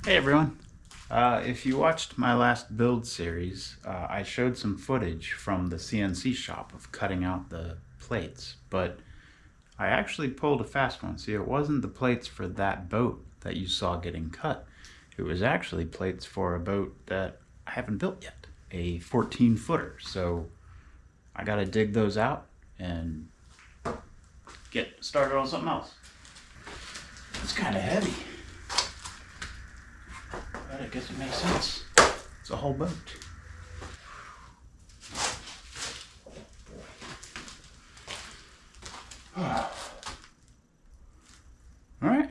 Hey everyone! If you watched my last build series, I showed some footage from the CNC shop of cutting out the plates, but I actually pulled a fast one. See, it wasn't the plates for that boat that you saw getting cut. It was actually plates for a boat that I haven't built yet, a 14-footer. So I gotta dig those out and get started on something else. It's kind of heavy. But I guess it makes sense. It's a whole boat. Alright,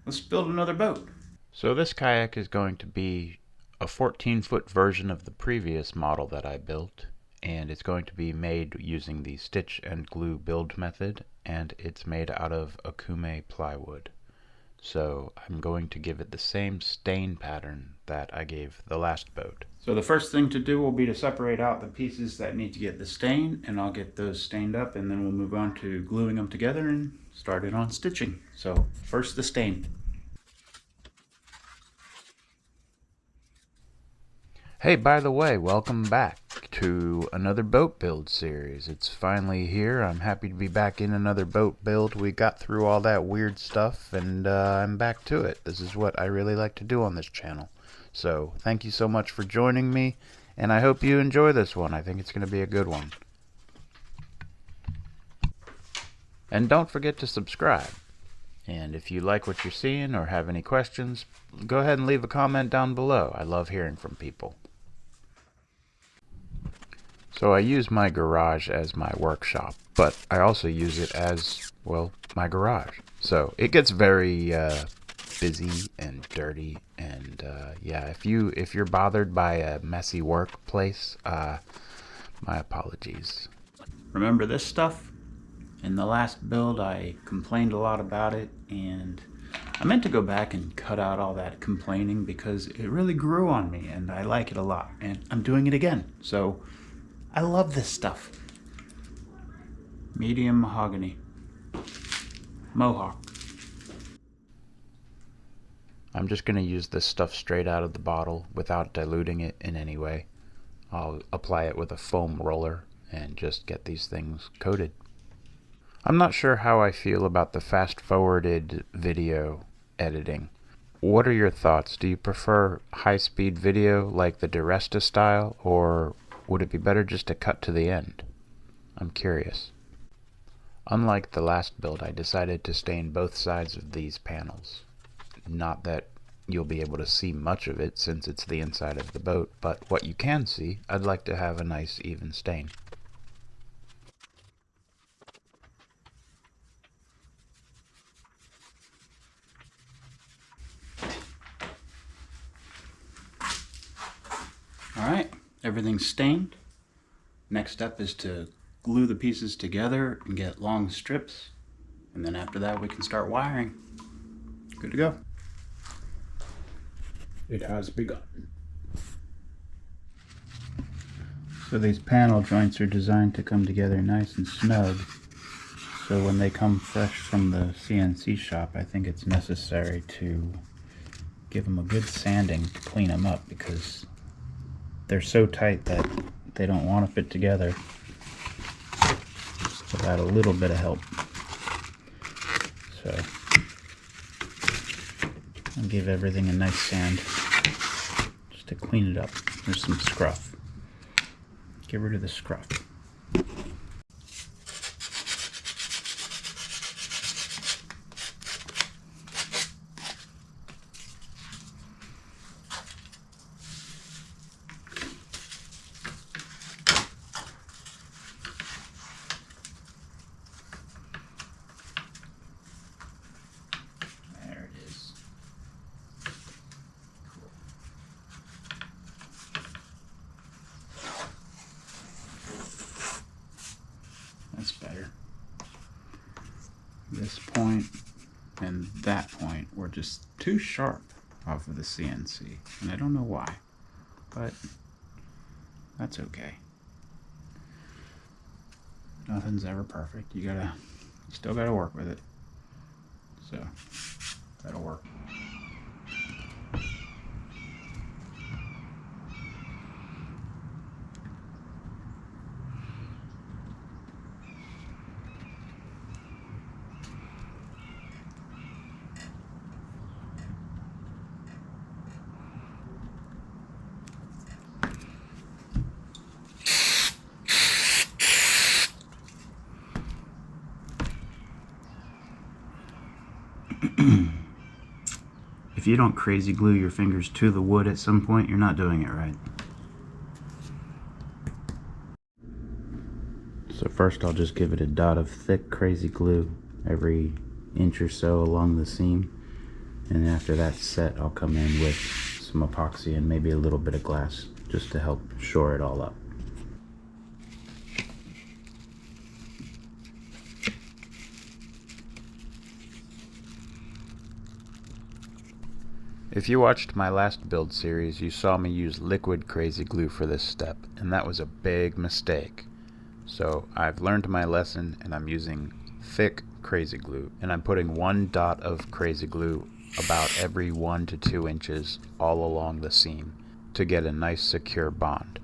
let's build another boat. So this kayak is going to be a 14-foot version of the previous model that I built, and it's going to be made using the stitch and glue build method, and it's made out of Okoume plywood. So I'm going to give it the same stain pattern that I gave the last boat. So the first thing to do will be to separate out the pieces that need to get the stain, and I'll get those stained up, and then we'll move on to gluing them together and start it on stitching. So first the stain. Hey, by the way, welcome back to another boat build series. It's finally here. I'm happy to be back in another boat build. We got through all that weird stuff, and I'm back to it. This is what I really like to do on this channel. So, thank you so much for joining me, and I hope you enjoy this one. I think it's going to be a good one. And don't forget to subscribe. And if you like what you're seeing or have any questions, go ahead and leave a comment down below. I love hearing from people. So I use my garage as my workshop, but I also use it as, well, my garage. So it gets very busy and dirty, and yeah, if you're bothered by a messy workplace, my apologies. Remember this stuff? In the last build I complained a lot about it, and I meant to go back and cut out all that complaining because it really grew on me and I like it a lot, and I'm doing it again. So I love this stuff. Medium mahogany. Mohawk. I'm just going to use this stuff straight out of the bottle without diluting it in any way. I'll apply it with a foam roller and just get these things coated. I'm not sure how I feel about the fast-forwarded video editing. What are your thoughts? Do you prefer high-speed video like the Duresta style, or would it be better just to cut to the end? I'm curious. Unlike the last build, I decided to stain both sides of these panels. Not that you'll be able to see much of it since it's the inside of the boat, but what you can see, I'd like to have a nice even stain. Alright, everything's stained. Next step is to glue the pieces together and get long strips, and then after that we can start wiring. Good to go. It has begun. So these panel joints are designed to come together nice and snug, so when they come fresh from the CNC shop, I think it's necessary to give them a good sanding to clean them up, because they're so tight that they don't want to fit together without a little bit of help. So I'll give everything a nice sand just to clean it up. There's some scruff. Get rid of the scruff. That's better. This point and that point were just too sharp off of the CNC, and I don't know why, but that's okay. Nothing's ever perfect. You still gotta work with it. So that'll work. If you don't crazy glue your fingers to the wood at some point, you're not doing it right. So first I'll just give it a dot of thick crazy glue every inch or so along the seam. And after that's set, I'll come in with some epoxy and maybe a little bit of glass just to help shore it all up. If you watched my last build series, you saw me use liquid crazy glue for this step, and that was a big mistake. So I've learned my lesson and I'm using thick crazy glue, and I'm putting one dot of crazy glue about every 1 to 2 inches all along the seam to get a nice secure bond.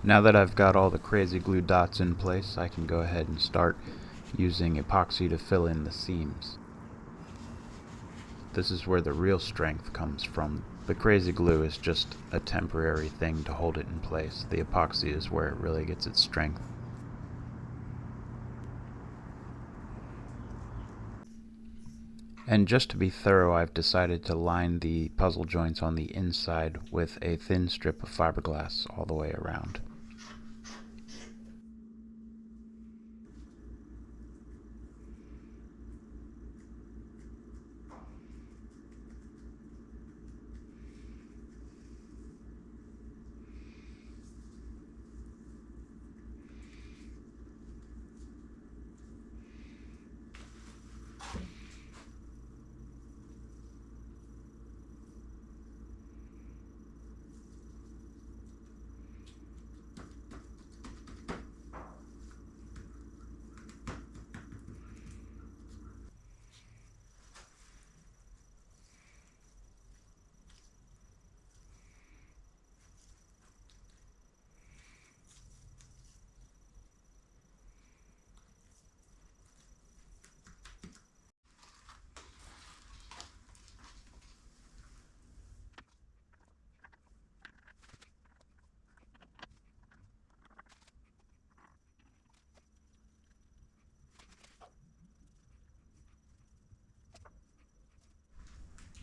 Now that I've got all the crazy glue dots in place, I can go ahead and start using epoxy to fill in the seams. This is where the real strength comes from. The crazy glue is just a temporary thing to hold it in place. The epoxy is where it really gets its strength. And just to be thorough, I've decided to line the puzzle joints on the inside with a thin strip of fiberglass all the way around.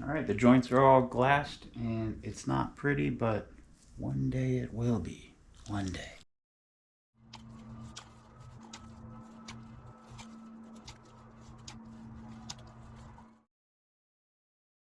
Alright, the joints are all glassed, and it's not pretty, but one day it will be. One day.